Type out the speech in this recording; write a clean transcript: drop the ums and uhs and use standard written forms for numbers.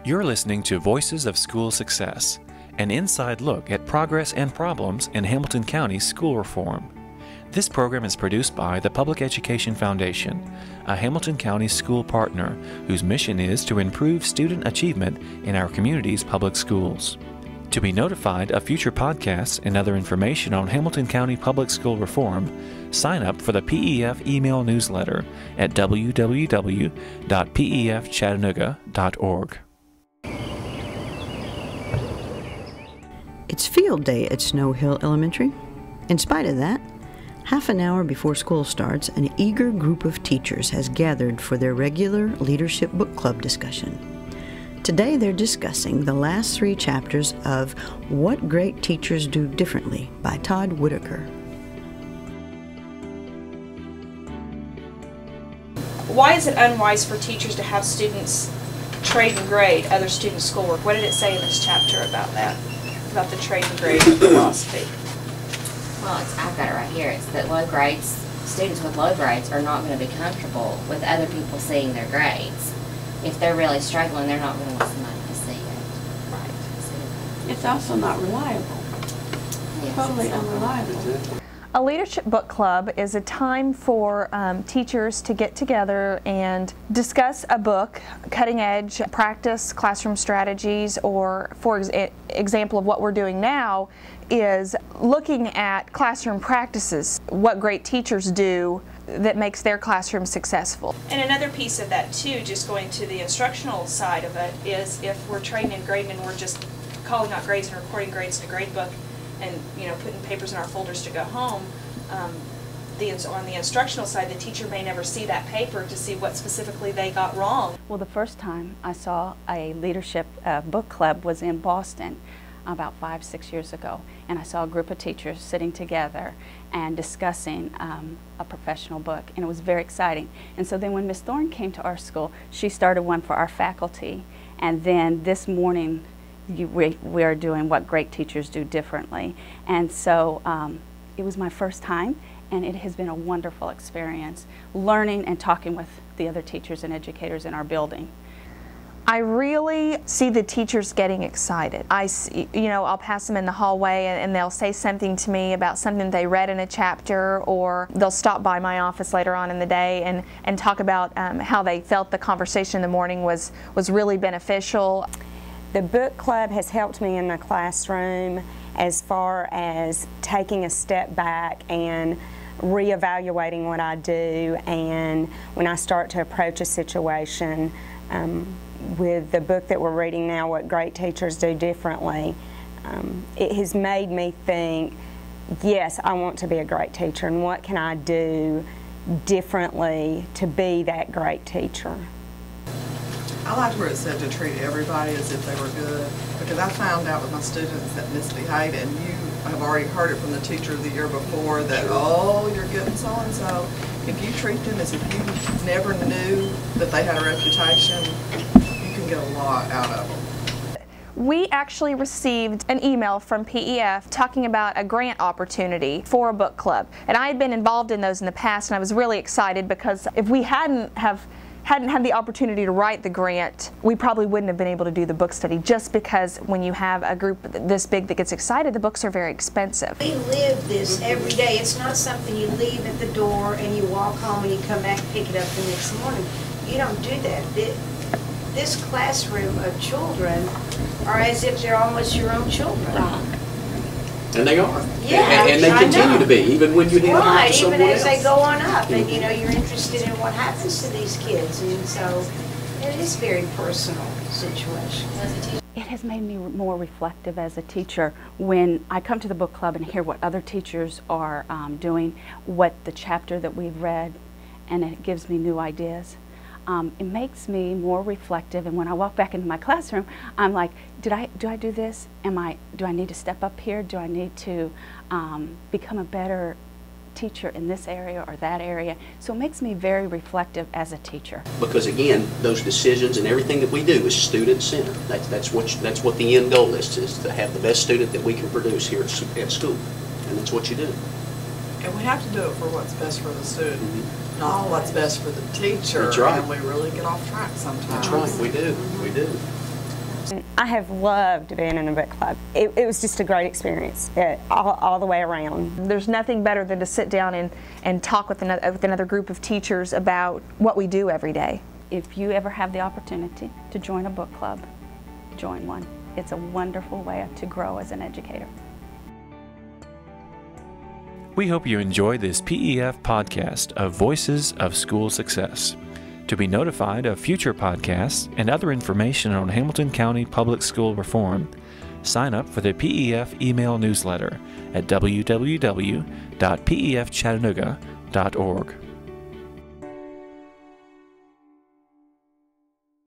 You're listening to Voices of School Success, an inside look at progress and problems in Hamilton County school reform. This program is produced by the Public Education Foundation, a Hamilton County school partner whose mission is to improve student achievement in our community's public schools. To be notified of future podcasts and other information on Hamilton County public school reform, sign up for the PEF email newsletter at www.pefchattanooga.org. It's field day at Snow Hill Elementary. In spite of that, half an hour before school starts, an eager group of teachers has gathered for their regular leadership book club discussion. Today they're discussing the last 3 chapters of What Great Teachers Do Differently by Todd Whitaker. Why is it unwise for teachers to have students trade and grade other students' schoolwork? What did it say in this chapter about that? About the trade and grade philosophy? Well, I've got it right here. It's that low grades, students with low grades are not going to be comfortable with other people seeing their grades. If they're really struggling, they're not going to want somebody to see it. Right. It's also not reliable. Yes, Totally it's not unreliable. A leadership book club is a time for teachers to get together and discuss a book, cutting edge, practice classroom strategies, or for example of what we're doing now is looking at classroom practices, what great teachers do that makes their classroom successful. And another piece of that too, just going to the instructional side of it, is if we're trading and grading and we're just calling out grades and recording grades in a grade book and putting papers in our folders to go home, on the instructional side, the teacher may never see that paper to see what specifically they got wrong. Well, the first time I saw a leadership book club was in Boston about 5-6 years ago, and I saw a group of teachers sitting together and discussing a professional book, and it was very exciting. And so then when Ms. Thorne came to our school, she started one for our faculty, and then this morning we are doing What Great Teachers Do Differently. And so it was my first time, and it has been a wonderful experience learning and talking with the other teachers and educators in our building. I really see the teachers getting excited. I'll pass them in the hallway and they'll say something to me about something they read in a chapter, or they'll stop by my office later on in the day and talk about how they felt the conversation in the morning was really beneficial. The book club has helped me in the classroom as far as taking a step back and reevaluating what I do, and when I start to approach a situation. With the book that we're reading now, What Great Teachers Do Differently, it has made me think, yes, I want to be a great teacher, and what can I do differently to be that great teacher? I liked where it said to treat everybody as if they were good, because I found out with my students that misbehave, and you have already heard it from the teacher of the year before that, oh, you're getting so-and-so. If you treat them as if you never knew that they had a reputation, you can get a lot out of them. We actually received an email from PEF talking about a grant opportunity for a book club. And I had been involved in those in the past, and I was really excited because if we hadn't had the opportunity to write the grant, we probably wouldn't have been able to do the book study, just because when you have a group this big that gets excited, the books are very expensive. We live this every day. It's not something you leave at the door and you walk home and you come back and pick it up the next morning. You don't do that. This classroom of children are as if they're almost your own children. Right. And they are. Yeah, and they continue to be, even when you hand them off to someone even as else. they go on up, and you're interested in what happens to these kids, and so it is a very personal situation. It has made me more reflective as a teacher when I come to the book club and hear what other teachers are doing, what the chapter that we've read, and it gives me new ideas. It makes me more reflective, and when I walk back into my classroom, I'm like, do I do this? Do I need to step up here? Do I need to become a better teacher in this area or that area? So it makes me very reflective as a teacher. Because again, those decisions and everything that we do is student-centered. That's what the end goal is to have the best student that we can produce here at school, and that's what you do. And we have to do it for what's best for the student, not what's best for the teacher. That's right. And we really get off track sometimes. That's right, we do. programs. I have loved being in a book club. It was just a great experience all the way around. There's nothing better than to sit down and talk with another group of teachers about what we do every day. If you ever have the opportunity to join a book club, join one. It's a wonderful way to grow as an educator. We hope you enjoyed this PEF podcast of Voices of School Success. To be notified of future podcasts and other information on Hamilton County Public School reform, sign up for the PEF email newsletter at www.pefchattanooga.org.